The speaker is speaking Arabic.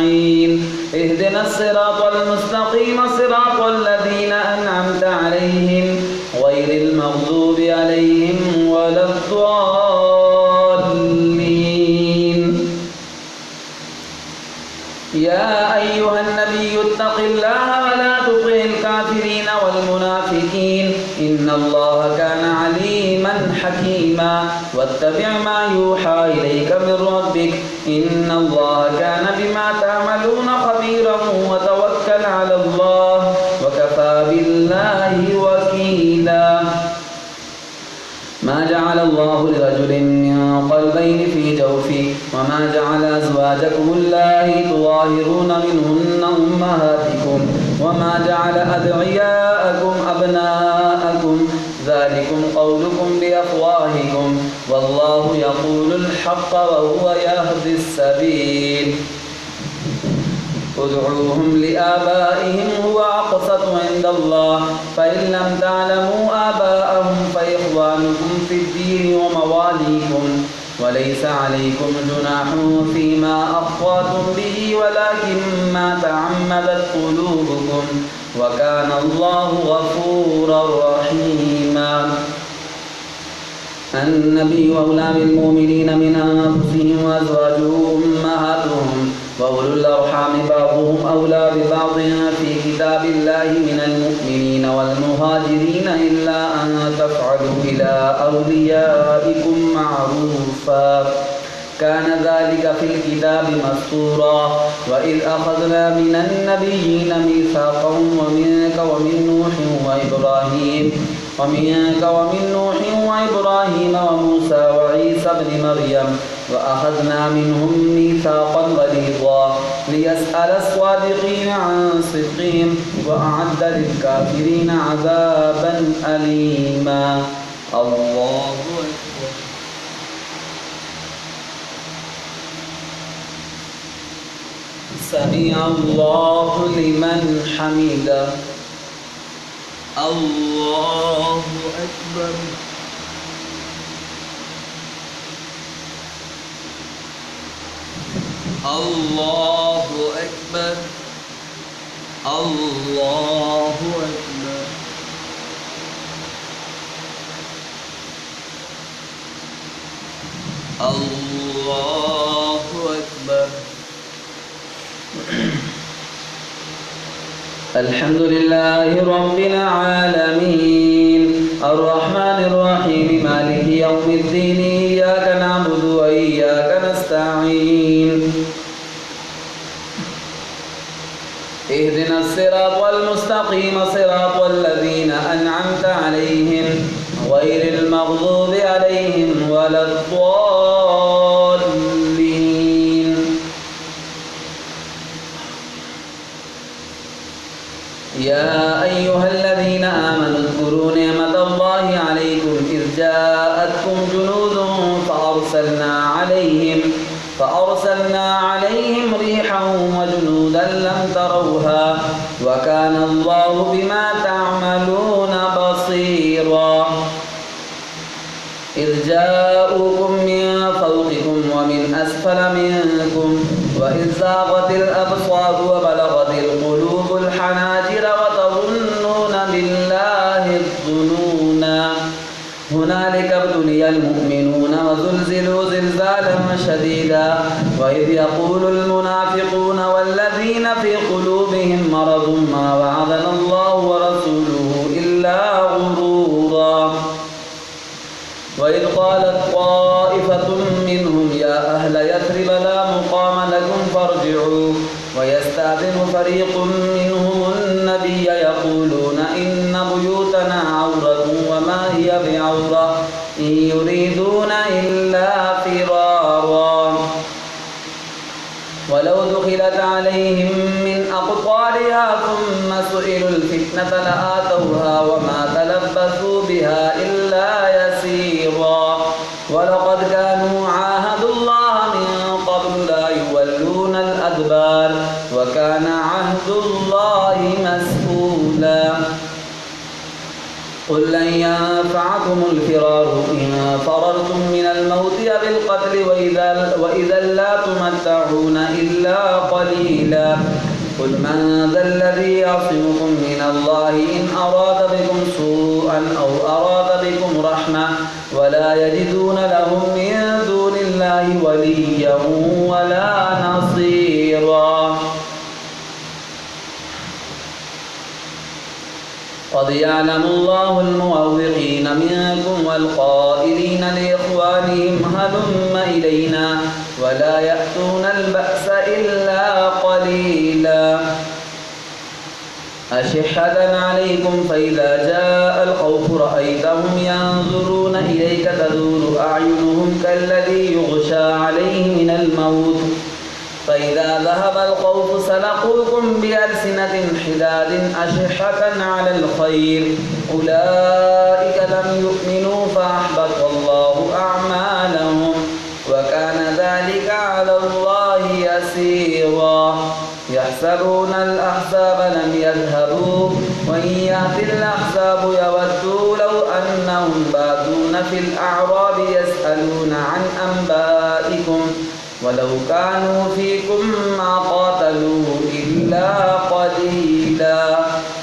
أجمعين اهدنا الصراط المستقيم صراط الذين أنعمت عليهم غير المغضوب عليهم ولا الضالين. يا أيها النبي اتق الله ولا تطع الكافرين والمنافقين إن الله كان عليما حكيما واتبع ما يوحى إليك من ربك إن الله كان بما تعملون خبيرا وتوكل على الله وكفى بالله وكيلا. ما جعل الله لرجل من قلبين في جوفه وما جعل أزواجكم اللائي تظاهرون منهن أمهاتكم وما جعل أدعياءكم أبناءكم ذلكم قولكم بأفواهكم والله يقول الحق وهو يهدي السبيل. ادعوهم لآبائهم هو أقسط عند الله فإن لم تعلموا آباءهم فإخوانكم في الدين ومواليكم وليس عليكم جناح فيما أخطأتم به ولكن ما تعمدت قلوبكم وكان الله غفورا رحيما. النبي أولى بالمؤمنين من أنفسهم وأزواجه أمهاتهم وأولو الأرحام بعضهم أولى ببعض في كتاب الله من المؤمنين والمهاجرين إلا أن تفعلوا إلى أوليائكم معروفا كان ذلك في الكتاب مسطورا. وإذ أخذنا من النبيين ميثاقهم ومنك ومن نوح وإبراهيم وموسى وعيسى ابن مريم وأخذنا منهم ميثاقا غليظا ليسأل الصادقين عن صدقهم وأعد للكافرين عذابا أليما. الله أكبر. سمع الله لمن حمده. الله أكبر. الله أكبر. الله أكبر. الله أكبر. الحمد لله رب العالمين الرحمن الرحيم مالك يوم الدين إياك نعبد وإياك نستعين اهدنا الصراط المستقيم صراط الذين أنعمت عليهم غير المغضوب عليهم ولا الضالين. يا أيها الذين آمنوا اذكروا نعمة الله عليكم إذ جاءتكم جنود فأرسلنا عليهم ريحا وجنودا لم تروها وكان الله بما تعملون بصيرا. إذ جاءوكم من فوقكم ومن أسفل منكم وإذ زاغت الأبصار وبلغت القلوب الحناجر وتظنون بالله الظنونا هنالك ابتلي المؤمنون وزلزلوا زلزالا شديدا. وإذ يقول المنافقون والذين في قلوبهم مرض ما وعدنا الله ورسوله إلا غرورا. وإذ قالت طائفة منهم يا أهل يثرب لا مقام لكم فارجعوا ويستأذن فريق منهم النبي يقولون إن بيوتنا عورة وما هي بعورة إن يريدون إلا فرارا. ولو دخلت عليهم من أقطارها ثم سئلوا الفتنة لآتوها وما تلبثوا بها إلا يسيرا. ولقد كانوا عاهدوا الله من قبل لا يولون الأدبار وكان عهد الله مسؤولا. قل لن ينفعكم الفرار إن فررتم من الموت بالقتل وإذا لا تمتعون إلا قليلا. قليلا قل من ذا الذي يعصمكم من الله إن أراد بكم سوءا أو أراد بكم رحمة ولا يجدون لهم من دون الله وليا ولا نصيرا قد يعلم الله المعوقين منكم والقائلين لإخوانهم هلم إلينا ولا يأتون البأس إلا قليلا أشحة عليكم فإذا جاء الخوف رأيتهم ينظرون إليك تدور أعينهم كالذي يغشى عليه من الموت فإذا ذهب الخوف سلقوكم بألسنة حداد أشحة على الخير أولئك لم يؤمنوا فأحبط الله أعمالهم وكان ذلك على الله يسيرا يحسبون الأحزاب لم يذهبوا وإن يأتي الأحزاب يودوا لو أنهم بادون في الأعراب يسألون عن أنبائكم ولو كانوا فيكم ما قاتلوا إلا قليلا